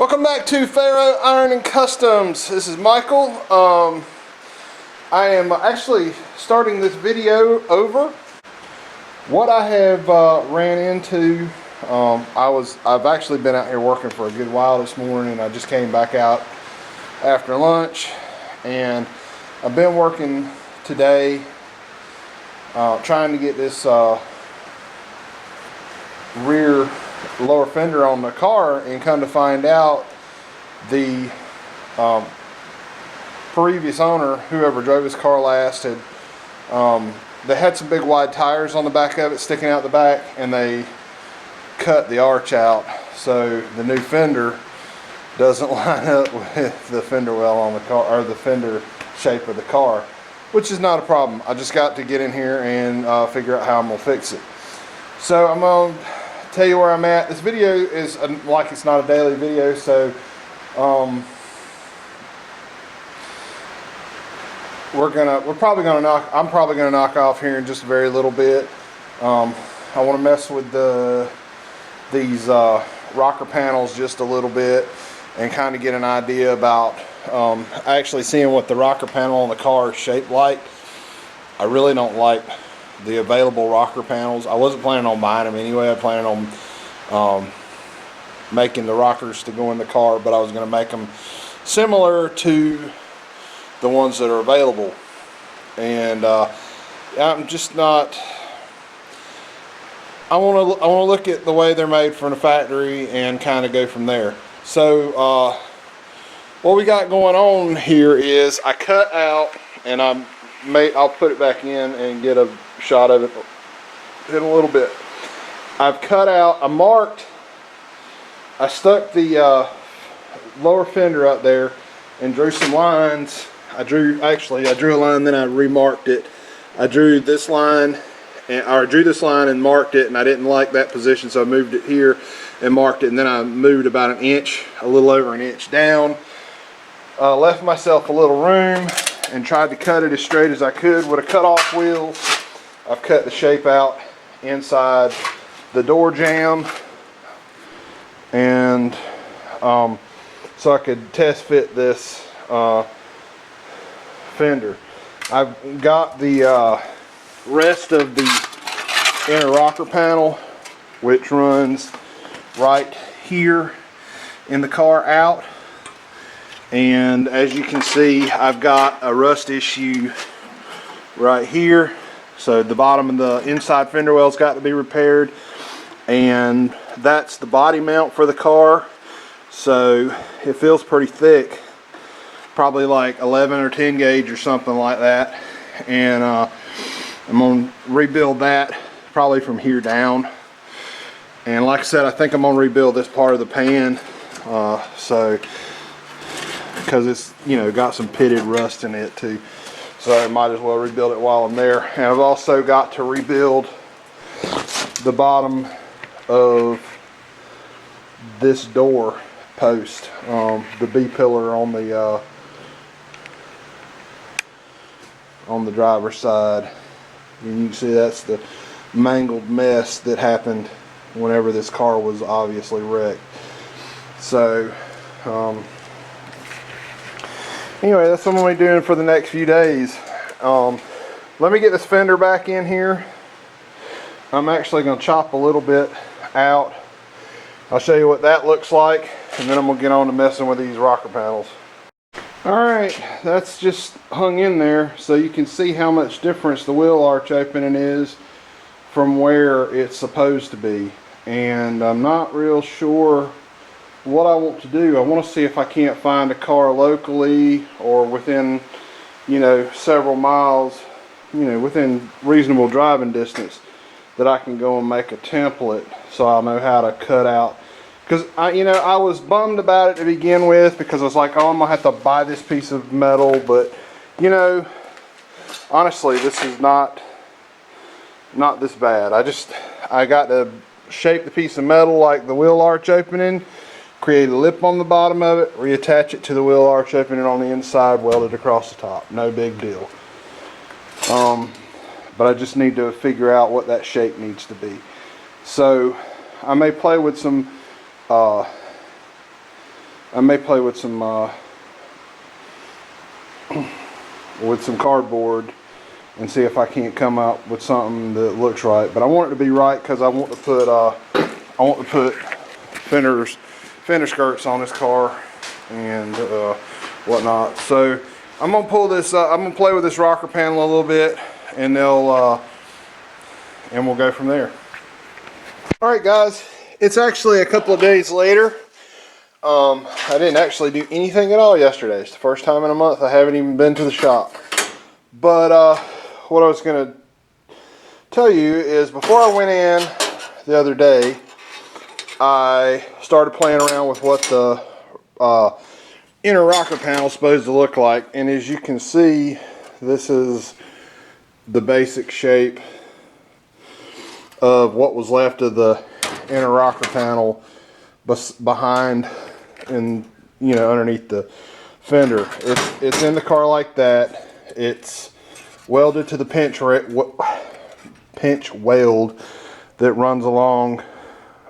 Welcome back to Ferro Iron and Customs. This is Michael. I am actually starting this video over. What I have ran into, I've actually been out here working for a good while this morning. I just came back out after lunch, and I've been working today trying to get this rear lower fender on the car, and come to find out the previous owner, whoever drove his car last, had they had some big wide tires on the back of it sticking out the back, and they cut the arch out, so the new fender doesn't line up with the fender well on the car, or the fender shape of the car, which is not a problem. I just got to get in here and figure out how I'm gonna fix it. So I'm gonna tell you where I'm at. This video is like, it's not a daily video, so I'm probably gonna knock off here in just a very little bit. I want to mess with these rocker panels just a little bit and kind of get an idea about actually seeing what the rocker panel on the car is shaped like. I really don't like the available rocker panels. I wasn't planning on buying them anyway. I planned on making the rockers to go in the car, but I was going to make them similar to the ones that are available. And I'm just not. I want to look at the way they're made from the factory and kind of go from there. So what we got going on here is I cut out, and I'll put it back in and get a shot of it in a little bit. I've cut out, I stuck the lower fender up there and drew some lines. I drew a line, then I remarked it. I drew this line and marked it, and I didn't like that position, so I moved it here and marked it, and then I moved about an inch, a little over an inch down. Left myself a little room and tried to cut it as straight as I could with a cut-off wheel. I've cut the shape out inside the door jamb, and so I could test fit this fender. I've got the rest of the inner rocker panel, which runs right here in the car out. And as you can see, I've got a rust issue right here. So the bottom of the inside fender well's got to be repaired. And that's the body mount for the car. So it feels pretty thick. Probably like 11 or 10 gauge or something like that. And I'm going to rebuild that probably from here down. And like I said, I think I'm going to rebuild this part of the pan. Because it's, you know, got some pitted rust in it too, so I might as well rebuild it while I'm there. And I've also got to rebuild the bottom of this door post, the B pillar on the driver's side, and you can see that's the mangled mess that happened whenever this car was obviously wrecked. So anyway, that's what I'm going to be doing for the next few days. Let me get this fender back in here. I'm actually going to chop a little bit out. I'll show you what that looks like, and then I'm going to get on to messing with these rocker panels. Alright, that's just hung in there, so you can see how much difference the wheel arch opening is from where it's supposed to be. And I'm not real sure what I want to do. I want to see if I can't find a car locally or within, you know, several miles, you know, within reasonable driving distance, that I can go and make a template so I'll know how to cut out. Because I was bummed about it to begin with, because I was like, oh, I'm gonna have to buy this piece of metal. But you know, honestly, this is not this bad. I got to shape the piece of metal like the wheel arch opening, create a lip on the bottom of it, reattach it to the wheel arch opening on the inside, weld it across the top. No big deal. But I just need to figure out what that shape needs to be. So I may play with some I may play with some cardboard and see if I can't come up with something that looks right. But I want it to be right because I want to put fender skirts on this car and whatnot. So I'm gonna pull this up. I'm gonna play with this rocker panel a little bit, and we'll go from there. All right, guys. It's actually a couple of days later. I didn't actually do anything at all yesterday. It's the first time in a month I haven't even been to the shop. But what I was gonna tell you is before I went in the other day, I started playing around with what the inner rocker panel is supposed to look like. And as you can see, this is the basic shape of what was left of the inner rocker panel behind and underneath the fender. It's in the car like that. It's welded to the pinch weld that runs along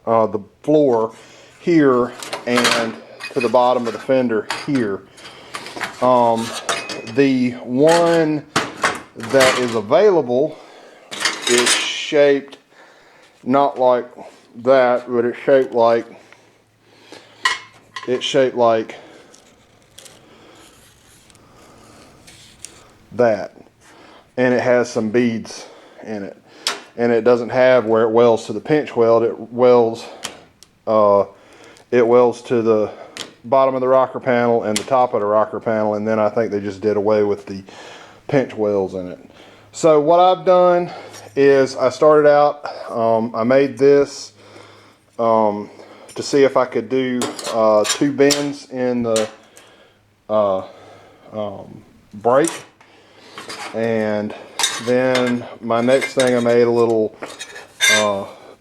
the floor here and to the bottom of the fender here. The one that is available is shaped not like that, but it's shaped like that, and it has some beads in it, and it doesn't have where it welds to the pinch weld. It welds to the bottom of the rocker panel and the top of the rocker panel, and then I think they just did away with the pinch welds in it. So what I've done is I started out, I made this to see if I could do 2 bends in the brake, and then my next thing I made a little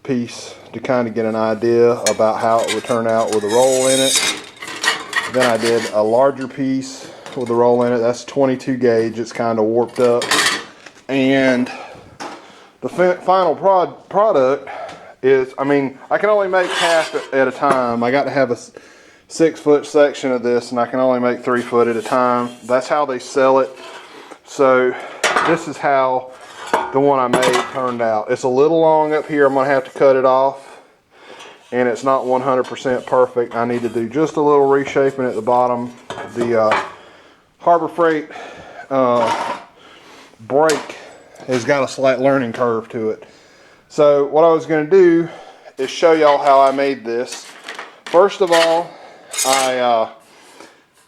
piece to kind of get an idea about how it would turn out with a roll in it. Then I did a larger piece with a roll in it. That's 22 gauge. It's kind of warped up, and the final product is, I can only make half at a time. I got to have a 6-foot section of this, and I can only make 3 foot at a time. That's how they sell it. So this is how the one I made turned out. It's a little long up here. I'm going to have to cut it off, and it's not 100% perfect. I need to do just a little reshaping at the bottom. The Harbor Freight brake has got a slight learning curve to it. So what I was going to do is show y'all how I made this. First of all, I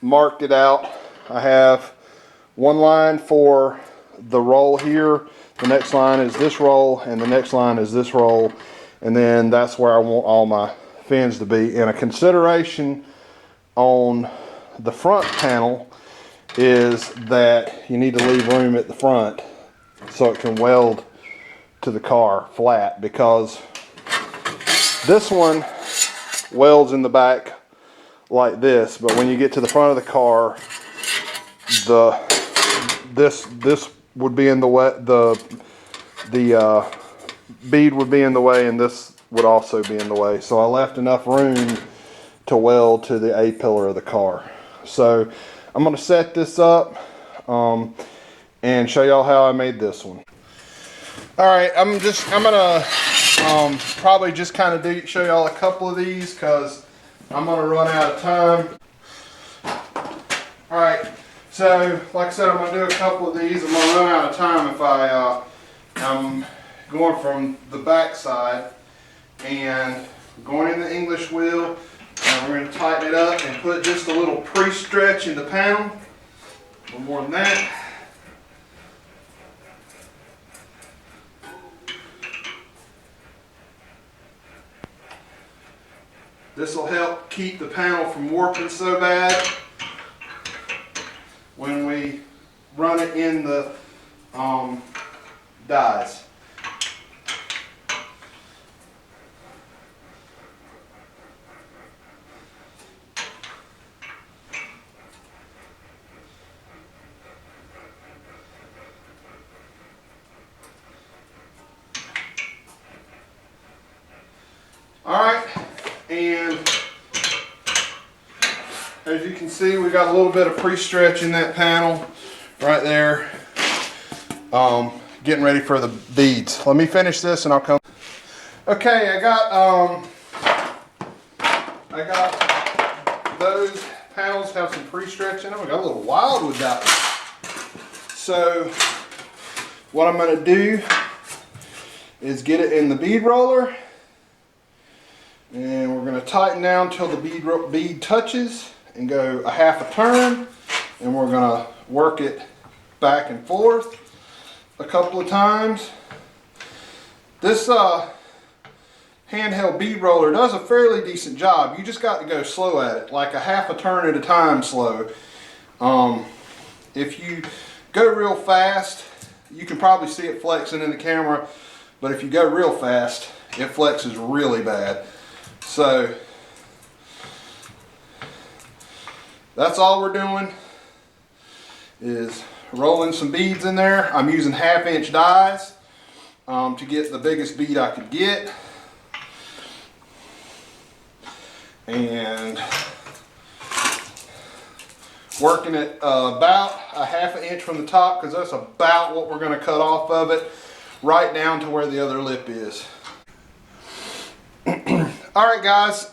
marked it out. I have one line for the roll here, the next line is this roll, and the next line is this roll, and then that's where I want all my fins to be. And a consideration on the front panel is that you need to leave room at the front so it can weld to the car flat, because this one welds in the back like this, but when you get to the front of the car, this would be in the way, the bead would be in the way, and this would also be in the way. So I left enough room to weld to the A-pillar of the car. So I'm going to set this up and show y'all how I made this one. All right, I'm gonna probably just kind of show y'all a couple of these because I'm gonna run out of time. All right, so like I said, I'm gonna do a couple of these. I'm gonna run out of time if I'm going from the back side and going in the English wheel, and we're gonna tighten it up and put just a little pre-stretch in the panel. A little more than that. This will help keep the panel from warping so bad when we run it in the dies. All right, and as you can see, we got a little bit of pre-stretch in that panel right there. Getting ready for the beads. Let me finish this and I'll come. Okay, I got those panels have some pre-stretch in them. I got a little wild with that one. So what I'm going to do is get it in the bead roller, and we're going to tighten down till the bead touches and go a half a turn, and we're going to work it back and forth a couple of times. This handheld bead roller does a fairly decent job. You just got to go slow at it, like a half a turn at a time slow. If you go real fast, you can probably see it flexing in the camera, but if you go real fast, it flexes really bad. So that's all we're doing, is rolling some beads in there. I'm using 1/2 inch dies to get the biggest bead I could get, and working it about a 1/2 inch from the top, because that's about what we're going to cut off of it, right down to where the other lip is. Alright guys,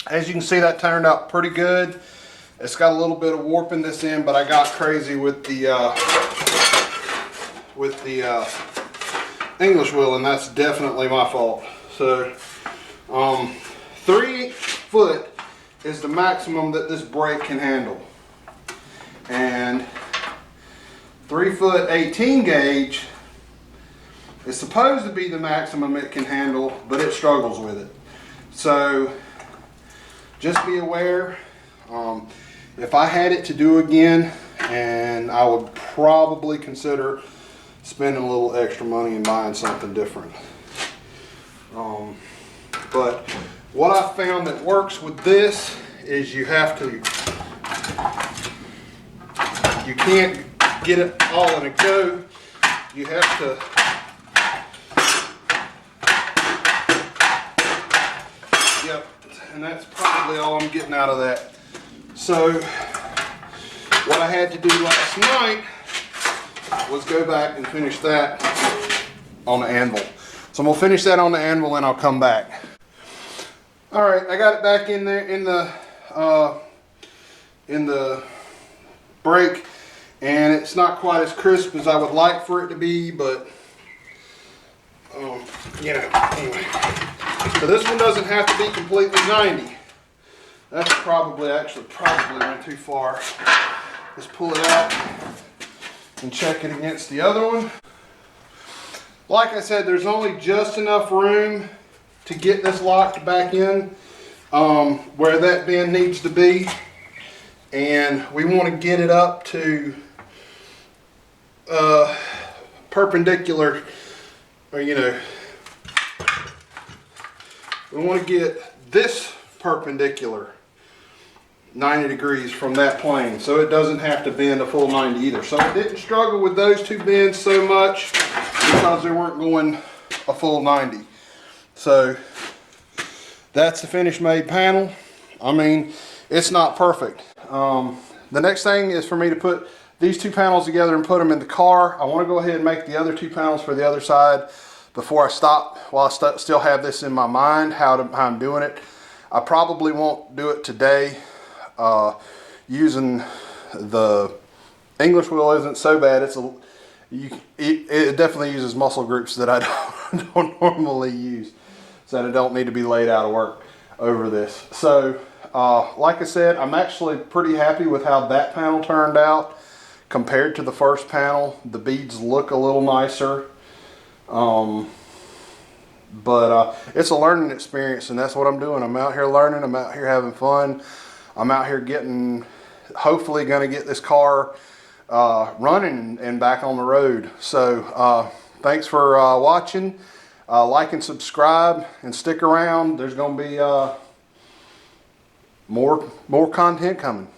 as you can see, that turned out pretty good. It's got a little bit of warp in this end, but I got crazy with the English wheel, and that's definitely my fault. So 3 foot is the maximum that this brake can handle, and 3 foot 18 gauge is supposed to be the maximum it can handle, but it struggles with it. So just be aware. If I had it to do again, and I would probably consider spending a little extra money and buying something different. But what I found that works with this is you can't get it all in a go. You have to yep, and that's probably all I'm getting out of that. So what I had to do last night was go back and finish that on the anvil. So I'm gonna finish that on the anvil and I'll come back. All right, I got it back in there in the brake, and it's not quite as crisp as I would like for it to be, but you know, anyway. So this one doesn't have to be completely 90. That's probably went too far. Just pull it out and check it against the other one. Like I said, there's only just enough room to get this locked back in where that bend needs to be, and we want to get it up to perpendicular, or you know, we want to get this perpendicular 90 degrees from that plane, so it doesn't have to bend a full 90 either. So I didn't struggle with those two bends so much because they weren't going a full 90. So that's the finished made panel. I mean, it's not perfect. The next thing is for me to put these two panels together and put them in the car. I want to go ahead and make the other two panels for the other side before I stop, while I still have this in my mind, how I'm doing it. I probably won't do it today. Using the English wheel isn't so bad. It definitely uses muscle groups that I don't normally use, so that I don't need to be laid out of work over this. So like I said, I'm actually pretty happy with how that panel turned out compared to the first panel. The beads look a little nicer, but it's a learning experience, and that's what I'm doing. I'm out here learning, I'm out here having fun, I'm out here hopefully going to get this car running and back on the road. So thanks for watching. Like and subscribe and stick around. There's going to be more content coming.